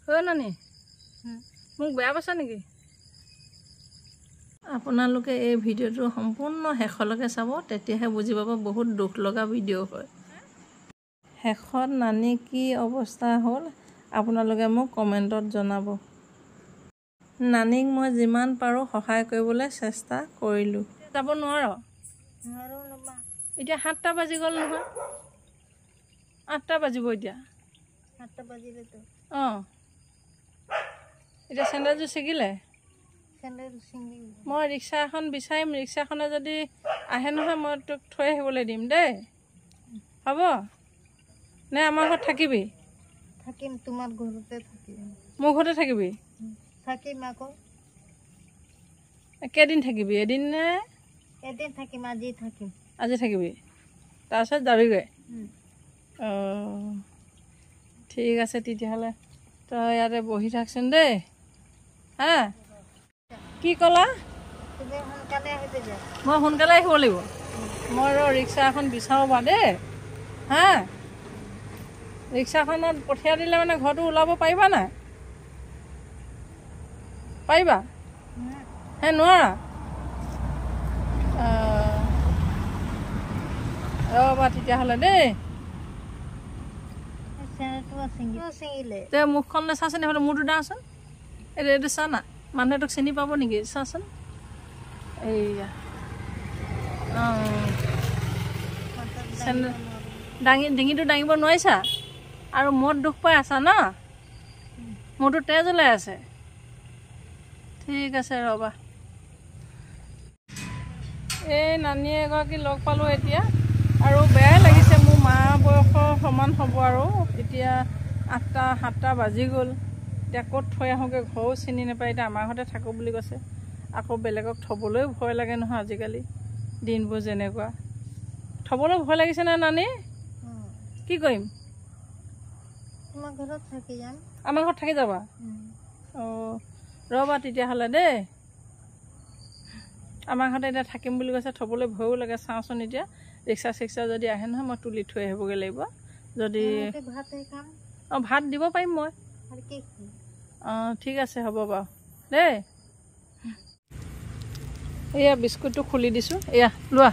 হয় নানি মোক বেয়া পাইছা নেকি আপোনালোকে এই ভিডিঅ'টো সম্পূৰ্ণ শেষলৈকে চাব তেতিয়াহে বুজি পাব বহুত দুখ লগা ভিডিঅ' হয় শেষত নানি কি অৱস্থা হ'ল আপোনালোকে মোক কমেণ্টত জনাব নানিক মই যিমান পাৰোঁ সহায় কৰিবলৈ চেষ্টা কৰিলোঁ যাব নোৱাৰো এতিয়া 7টা বাজি গ'ল নহয় 8টা বাজিব এতিয়া 8টা বাজিলেতো অঁ এতিয়া চেণ্ডেলযোৰ ছিগিলে মই ৰিক্সা এখন বিচাৰিম ৰিক্সাখনে যদি আহে নহয় মই তোক থৈ আহিবলৈ দিম দেই হ'ব নে আমাৰ ঘৰত থাকিবি থাকিম তোমাৰ ঘৰতে থাকিম মোৰ ঘৰতে থাকিবি থাকিম আকৌ কেইদিন থাকিবি এদিন নে এদিন থাকিম আজি থাকিবি তাৰপিছত যাবিগৈ অঁ ঠিক আছে তেতিয়াহ'লে তই ইয়াতে বহি থাকচোন দেই হা কি ক'লা মই সোনকালে আহিব লাগিব মই ৰিক্সা এখন বিচাৰোঁ বা দেই হা ৰিক্সাখনত পঠিয়াই দিলে মানে ঘৰটো ওলাব পাৰিবা নাই পাৰিবা হে নোৱাৰা ৰ'বা তেতিয়াহ'লে দেই মুখখন নেচাচোন এইফালে মূৰটো দাচোন এইটো চা না মানুহে তোক চিনি পাব নেকি চাচোন এইয়া ডিঙিটো দাঙিব নোৱাৰিছা আৰু মূৰত দুখ পাই আছা ন মূৰটো তেজ ওলাই আছে ঠিক আছে ৰ'বা এই নানী এগৰাকী লগ পালোঁ এতিয়া আৰু বেয়াই লাগিছে মোৰ মা বয়সৰ সমান হ'ব আৰু এতিয়া 8টা 7টা বাজি গ'ল এতিয়া ক'ত থৈ আহোঁগৈ ঘৰো চিনি নাপায় এতিয়া আমাৰ ঘৰতে থাকোঁ বুলি কৈছে আকৌ বেলেগক থ'বলৈও ভয় লাগে নহয় আজিকালি দিনবোৰ যেনেকুৱা থ'বলৈ ভয় লাগিছে নে নানী কি কৰিম আমাৰ ঘৰত থাকি যাবা অঁ ৰ'বা তেতিয়াহ'লে দেই আমাৰ ঘৰতে এতিয়া থাকিম বুলি কৈছে থ'বলৈ ভয়ো লাগে চাওঁচোন এতিয়া ৰিক্সা চিক্সা যদি আহে নহয় মই তুলি থৈ আহিবগৈ লাগিব যদি অঁ ভাত দিব পাৰিম মই অঁ ঠিক আছে হ'ব বাৰু দেই এয়া বিস্কুটটো খুলি দিছোঁ এয়া লোৱা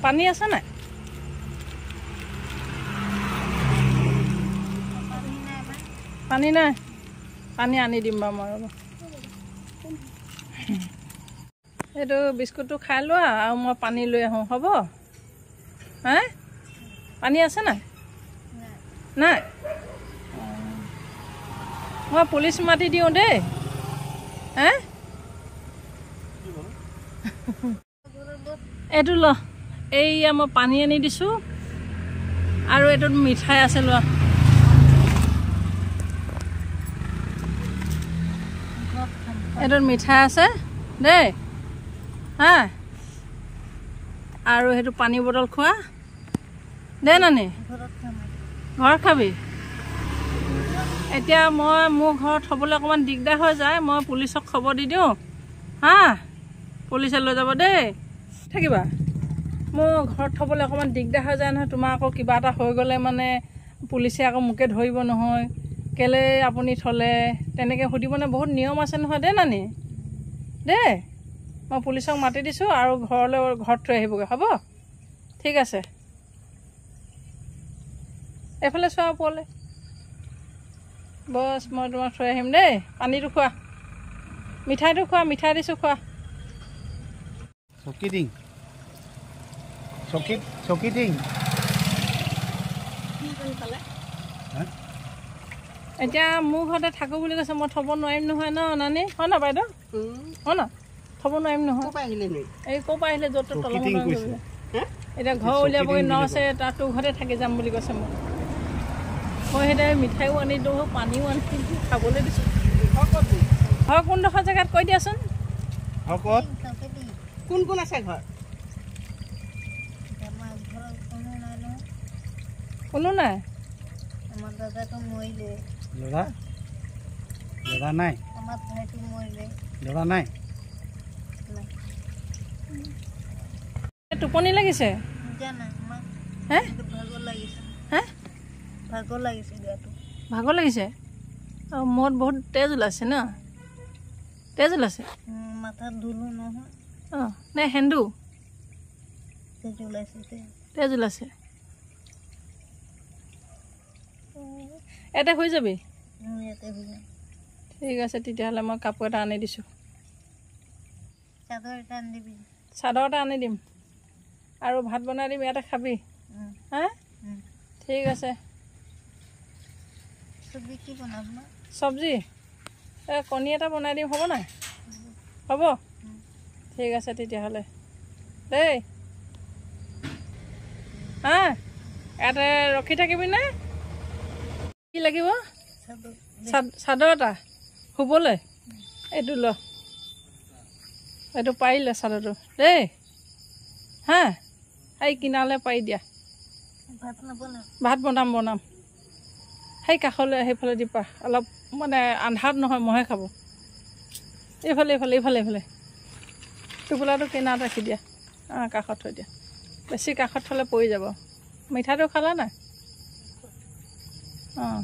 পানী আছে নাই পানী নাই পানী আনি দিম বাৰু মই ৰ'ব এইটো বিস্কুটটো খাই লোৱা আৰু মই পানী লৈ আহোঁ হ'ব হা পানী আছে নাই নাই মই পুলিচ মাতি দিওঁ দেই হা এইটো ল এইয়া মই পানী আনি দিছোঁ আৰু এইটোত মিঠাই আছে লোৱা এইটোত মিঠাই আছে দেই হা আৰু সেইটো পানী বটল খোৱা দে নানি ঘৰত খাবি এতিয়া মই মোৰ ঘৰত থ'বলৈ অকণমান দিগদাৰ হৈ যায় মই পুলিচক খবৰ দি দিওঁ হা পুলিচে লৈ যাব দেই থাকিবা মোৰ ঘৰত থ'বলৈ অকণমান দিগদাৰ হৈ যায় নহয় তোমাৰ আকৌ কিবা এটা হৈ গ'লে মানে পুলিচে আকৌ মোকে ধৰিব নহয় কেলৈ আপুনি থ'লে তেনেকৈ সুধিবনে বহুত নিয়ম আছে নহয় দেই নানি দেই মই পুলিচক মাতি দিছোঁ আৰু ঘৰত থৈ আহিবগৈ হ'ব ঠিক আছে এইফালে চোৱা ওপৰলৈ বছ মই তোমাক থৈ আহিম দেই পানীটো খোৱা মিঠাইটো খোৱা মিঠাই দিছোঁ খোৱা চকী দিং চকী দিং এতিয়া মোৰ ঘৰতে থাকোঁ বুলি কৈছে মই থ'ব নোৱাৰিম নহয় ন নানি হয় না বাইদেউ হয় না থ'ব নোৱাৰিম নহয় এই ক'ৰ পৰা আহিলে য'ত তলত এতিয়া ঘৰ উলিয়াবগৈ আছে তাতো ঘৰতে থাকি যাম বুলি কৈছে মোক মই সেইদৰে মিঠাইও আনি দিওঁ পানীও আনি দিওঁ খাবলৈ দিছোঁ ঘৰ কোনডোখৰ জেগাত কৈ দিয়াচোন কোন কোন আছে ঘৰ কোনো নাই আমাৰ দাদাটো মৰিলে দাদা নাই আমাৰ ভাইটো মৰিলে দাদা নাই টোপনি লাগিছে জানা মা হে ভাগৰ লাগিছে হে ভাগৰ লাগিছে গাটো ভাগৰ লাগিছে মূৰত বহুত তেজ ওলাইছে ন তেজ ওলাইছে মাথাত ধুলো নহয় অঁ নে হেন্দু তেজ ওলাইছে তেজ ওলাইছে ইয়াতে হৈ যাবি ইয়াতে হৈ যাম ঠিক আছে তেতিয়াহ'লে মই কাপোৰ এটা আনি দিছোঁ চাদৰ এটা আনি দিবি চাদৰ এটা আনি দিম আৰু ভাত বনাই দিম ইয়াতে খাবি হা ঠিক আছে চব্জি কি বনাব মা চব্জি এই কণী এটা বনাই দিম হ'ব নাই হ'ব ঠিক আছে তেতিয়াহ'লে দেই হা ইয়াতে ৰখি থাকিবি নে কি লাগিব চাদৰ এটা শুবলৈ এইটো ল এইটো পাৰিলে চাদৰটো দেই হা এই কিনালে পাৰি দিয়া ভাত নবনাম ভাত বনাম সেই কাষলৈ সেইফালে দিপা অলপ মানে আন্ধাৰত নহয় মহে খাব এইফালে টোপোলাটো কিনাৰত ৰাখি দিয়া অঁ কাষত থৈ দিয়া বেছি কাষত থ'লে পৰি যাব মিঠাটো খালা নাই অঁ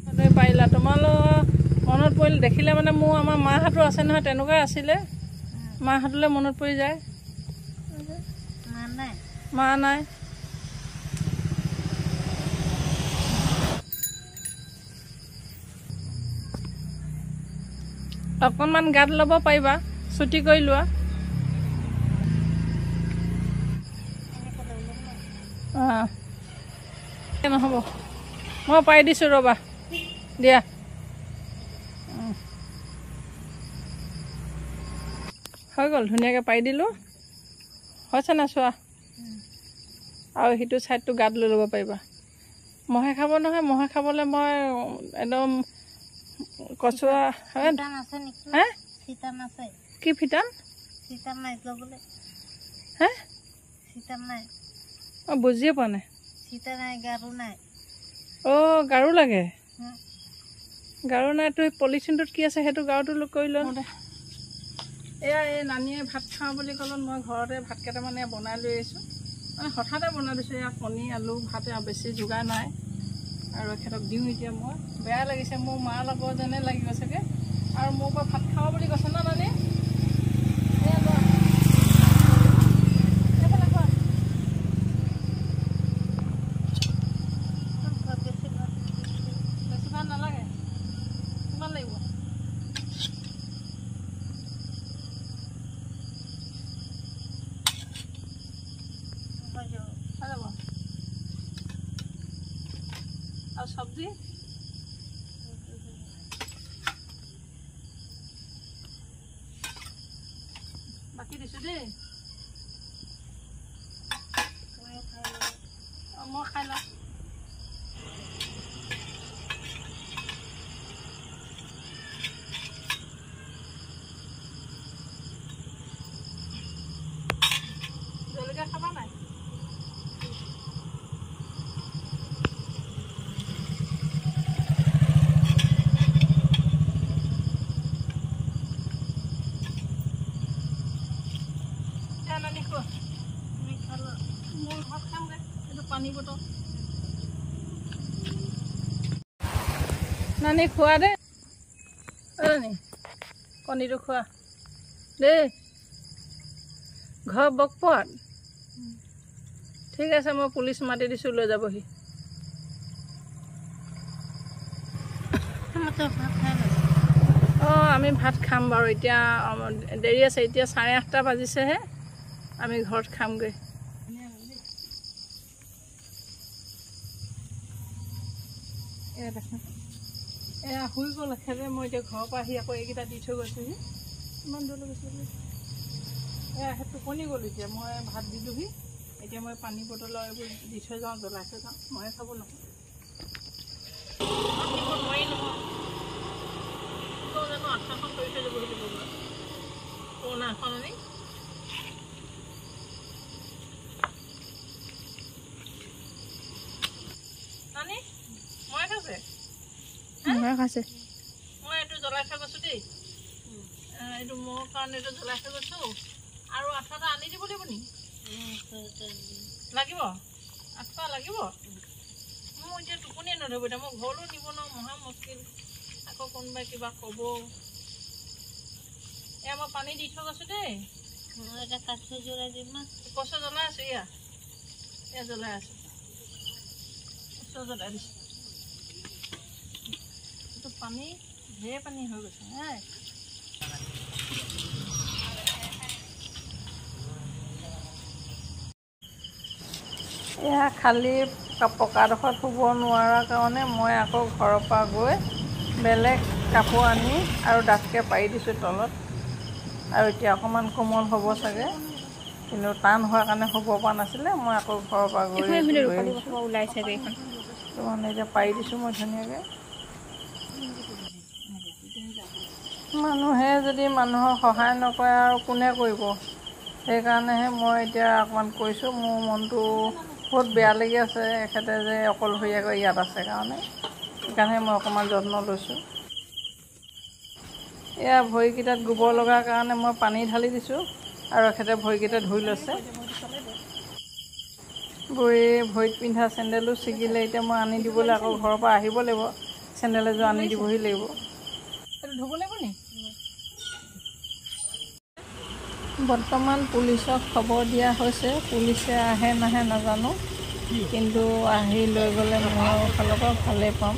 তুমি পাৰিলা তোমালোক মনত পৰিলে দেখিলে মানে মোৰ আমাৰ মাহঁতো আছে নহয় তেনেকুৱাই আছিলে মাহঁতলৈ মনত পৰি যায় মা নাই অকণমান গাত ল'ব পাৰিবা ছুটি কৰি লোৱা অঁ নহ'ব মই পাৰি দিছোঁ ৰ'বা দিয়া হৈ গ'ল ধুনীয়াকৈ পাৰি দিলোঁ হৈছে না চোৱা আৰু সিটো ছাইডটো গাত লৈ ল'ব পাৰিবা মহে খাব নহয় মহে খাবলৈ মই একদম কচুৱা হে কি ফিটান হে মই বুজিয়ে পোৱা নাই অঁ গাৰু লাগে গাৰু নাই তো পলিথিনটোত কি আছে সেইটো গাৰুটো কৰি লওঁ দে এয়া এই নানীয়ে ভাত খাওঁ বুলি ক'লত মই ঘৰতে ভাত কেইটামান বনাই লৈ আহিছোঁ মানে হঠাতে বনাই দিছোঁ এয়া কণী আলু ভাত বেছি যোগাৰ নাই আৰু এখেতক দিওঁ এতিয়া মই বেয়া লাগিছে মোৰ মাৰ লগত যেনে লাগিব চাগে আৰু মোৰ পৰা ভাত খাওঁ বুলি কৈছে ন নানী এয়া লোৱা এইফালে খোৱা বেছি ভাত নালাগে কিমান লাগিব আৰু চব্জি বাকী দিছোঁ দেই মই খাই লওঁ জলকীয়া খাবা নাই পানী বটল নানি খোৱা দে নানি কণীটো খোৱা দেই ঘৰ বকপত ঠিক আছে মই পুলিচ মাতি দিছোঁ লৈ যাবহি অঁ আমি ভাত খাম বাৰু এতিয়া দেৰি আছে এতিয়া 8:30 বাজিছেহে আমি ঘৰত খামগৈ এয়া শুই গ'ল এখেতে মই এতিয়া ঘৰৰ পৰা আহি আকৌ এইকেইটা দি থৈ গৈছোঁহি ইমান দূৰলৈ গৈছিলোঁ এয়া সেই টোপনি গ'লোঁ এতিয়া মই ভাত দিলোঁহি এতিয়া মই পানী বটলৰ এইবোৰ দি থৈ যাওঁ জ্বলাই থৈ যাওঁ ময়ে খাব নহয় নোৱাৰি নহয় জানো আঠখন কৰি থৈ যাব লাগিব পুৰণা এখন আনি নানি মই খাইছে মই এইটো জ্বলাই থৈ গৈছোঁ দেই এইটো মোৰ কাৰণে এইটো জ্বলাই থৈ গৈছোঁ আৰু আঠাটা আনি নি লাগিব 800 লাগিব মোৰ এতিয়া টোপনিয়ে নধৰিব এতিয়া মই ঘৰলৈও নিব নোৱাৰোঁ মহা মুস্কিল আকৌ কোনোবাই কিবা ক'ব এয়া মই পানী দি থৈ গৈছোঁ দেই এটা কাঠ জ্বলাই দিম কচু জ্বলাই আছোঁ এয়া জ্বলাই আছোঁ কচু জ্বলাই দিছোঁ এইটো পানী ঢেৰ পানী হৈ গৈছে হে এয়া খালী পকাডোখৰত শুব নোৱাৰাৰ কাৰণে মই আকৌ ঘৰৰ পৰা গৈ বেলেগ কাপোৰ আনি আৰু ডাঠকৈ পাৰি দিছোঁ তলত আৰু এতিয়া অকণমান কোমল হ'ব চাগে কিন্তু টান হোৱাৰ কাৰণে শুব পৰা নাছিলে মই আকৌ ঘৰৰ পৰা গৈ মানে এতিয়া পাৰি দিছোঁ মই ধুনীয়াকৈ মানুহে যদি মানুহক সহায় নকৰে আৰু কোনে কৰিব সেইকাৰণেহে মই এতিয়া অকণমান কৈছোঁ মোৰ মনটো বহুত বেয়া লাগি আছে এখেতে যে অকলশৰীয়াকৈ ইয়াত আছে সেইকাৰণে মই অকণমান যত্ন লৈছোঁ এয়া ভৰিকেইটাত গোবৰ লগাৰ কাৰণে মই পানী ঢালি দিছোঁ আৰু এখেতে ভৰিকেইটা ধুই লৈছে ভৰিত পিন্ধা চেণ্ডেলো ছিগিলে এতিয়া মই আনি দিবলৈ আকৌ ঘৰৰ পৰা আহিব লাগিব চেণ্ডেল এযোৰ আনি দিবহি লাগিব ধুব লাগিব নি বৰ্তমান পুলিচক খবৰ দিয়া হৈছে পুলিচে আহে নাহে নাজানো কিন্তু আহি লৈ গ'লে মোৰ ফালৰ পৰা ভালেই পাম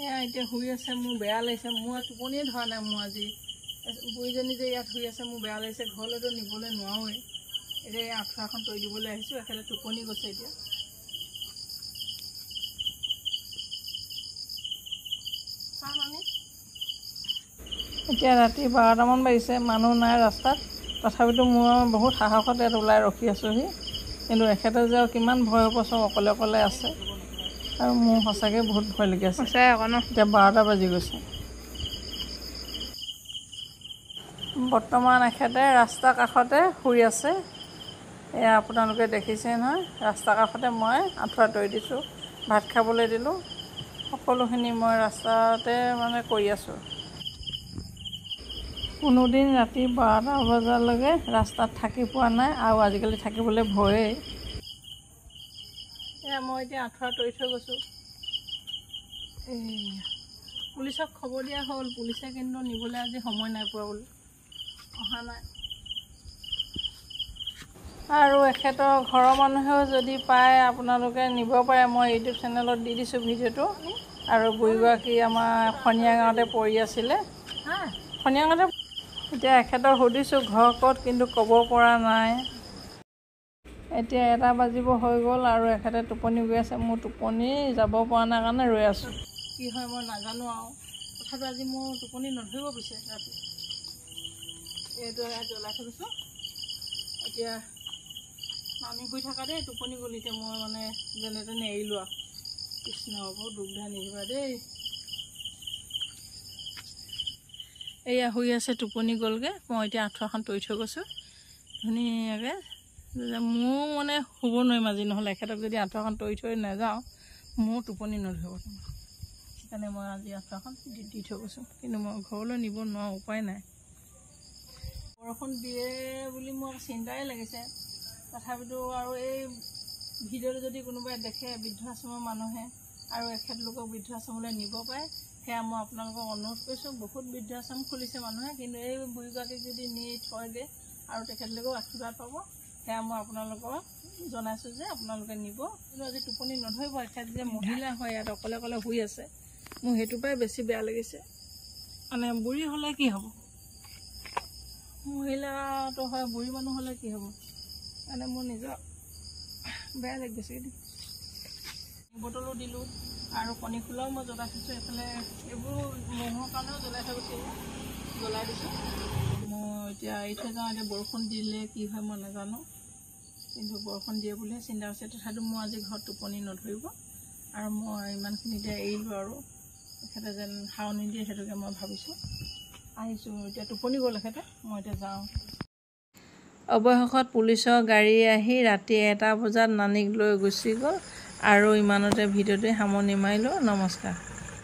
এয়া এতিয়া শুই আছে মোৰ বেয়া লাগিছে মোৰ টোপনিয়ে ধৰা নাই মোৰ আজি বুঢ়ীজনী যে ইয়াত শুই আছে মোৰ বেয়া লাগিছে ঘৰলৈতো নিবলৈ নোৱাৰোৱেই এতিয়া এই আঁঠুৱাখন তৰি দিবলৈ আহিছোঁ একেবাৰে টোপনি গৈছে এতিয়া এতিয়া ৰাতি 12টামান বাজিছে মানুহ নাই ৰাস্তাত তথাপিতো মই বহুত সাহসত ইয়াত ওলাই ৰখি আছোঁহি কিন্তু এখেতে যে কিমান ভয় হ'ব চব অকলে অকলে আছে আৰু মোৰ সঁচাকৈ বহুত ভয় লাগি আছে এতিয়া 12টা বাজি গৈছে বৰ্তমান এখেতে ৰাস্তাৰ কাষতে শুই আছে এয়া আপোনালোকে দেখিছে নহয় ৰাস্তাৰ কাষতে মই আঁঠুৱা তৰি দিছোঁ ভাত খাবলৈ দিলোঁ সকলোখিনি মই ৰাস্তাতে মানে কৰি আছোঁ কোনোদিন ৰাতি 12টা বজালৈকে ৰাস্তাত থাকি পোৱা নাই আৰু আজিকালি থাকিবলৈ ভয়েই এয়া মই এতিয়া আঁঠুৱা তৰি থৈ গৈছোঁ পুলিচক খবৰ দিয়া হ'ল পুলিচে কিন্তু নিবলৈ আজি সময় নাই পোৱা বুলি অহা নাই আৰু এখেতৰ ঘৰৰ মানুহেও যদি পায় আপোনালোকে নিব পাৰে মই ইউটিউব চেনেলত দি দিছোঁ ভিডিঅ'টো আৰু বুঢ়ীগৰাকী আমাৰ খনিয়া গাঁৱতে পৰি আছিলে খনিয়া গাঁৱতে এতিয়া এখেতক সুধিছোঁ ঘৰ ক'ত কিন্তু ক'ব পৰা নাই এতিয়া 1টা বাজিব হৈ গ'ল আৰু এখেতে টোপনি গৈ আছে মোৰ টোপনি যাব পৰা নাই কাৰণে ৰৈ আছোঁ কি হয় মই নাজানো আৰু তথাপি আজি মোৰ টোপনি নধৰিব পিছে ৰাতি এইটো জ্বলাই থৈ গৈছোঁ এতিয়া আমি শুই থকা দেই টোপনি গ'ল এতিয়া মই মানে যেনে তেনে এৰিলোঁ আৰু কৃষ্ণ বহুত দুগ্ধা নিদিবা দেই এয়া শুই আছে টোপনি গ'লগৈ মই এতিয়া আঁঠুৱাখন তৰি থৈ গৈছোঁ ধুনীয়াকৈ মোৰ মানে শুব নোৱাৰিম আজি নহ'লে এখেতক যদি আঁঠুৱাখন তৰি থৈ নাযাওঁ মোৰ টোপনি নধৰিব সেইকাৰণে মই আজি আঁঠুৱাখন দি থৈ গৈছোঁ কিন্তু মই ঘৰলৈ নিব নোৱাৰোঁ উপায় নাই বৰষুণ দিয়ে বুলি মোৰ চিন্তাই লাগিছে তথাপিতো আৰু এই ভিডিঅ'টো যদি কোনোবাই দেখে বৃদ্ধাশ্ৰমৰ মানুহে আৰু এখেতলোকক বৃদ্ধাশ্ৰমলৈ নিব পাৰে সেয়া মই আপোনালোকক অনুৰোধ কৰিছোঁ বহুত বৃদ্ধাশ্ৰম খুলিছে মানুহে কিন্তু এই বুঢ়ীগৰাকীক যদি নি থয়গৈ আৰু তেখেতলোকেও আশীৰ্বাদ পাব সেয়া মই আপোনালোকক জনাইছোঁ যে আপোনালোকে নিব কিন্তু আজি টোপনি নধৰিব এখেত যে মহিলা হয় ইয়াত অকলে অকলে শুই আছে মোৰ সেইটো পৰাই বেছি বেয়া লাগিছে মানে বুঢ়ী হ'লে কি হ'ব মহিলাটো হয় বুঢ়ী মানুহ হ'লে কি হ'ব মানে মোৰ নিজৰ বেয়া লাগি গৈছে বটলো দিলোঁ আৰু কণী খোলাও মই জ্বলাই থৈছোঁ এইফালে এইবোৰ মহৰ কাৰণেও জ্বলাই থৈ গৈছে জ্বলাই দিছোঁ মই এতিয়া এৰি থৈ যাওঁ এতিয়া বৰষুণ দিলে কি হয় মই নাজানো কিন্তু বৰষুণ দিয়ে বুলিহে চিন্তা হৈছে তথাপিতো মোৰ আজি ঘৰত টোপনি নধৰিব আৰু মই ইমানখিনিতে এৰিলোঁ আৰু এখেতে যেন সাও নিদিয়ে সেইটোকে মই ভাবিছোঁ আহিছোঁ এতিয়া টোপনি গ'ল এখেতে মই এতিয়া যাওঁ অৱশেষত পুলিচৰ গাড়ী আহি ৰাতি 1টা বজাত নানীক লৈ গুচি গ'ল আৰু ইমানতে ভিডিঅ'টোৱে সামৰণি মাৰিলোঁ নমস্কাৰ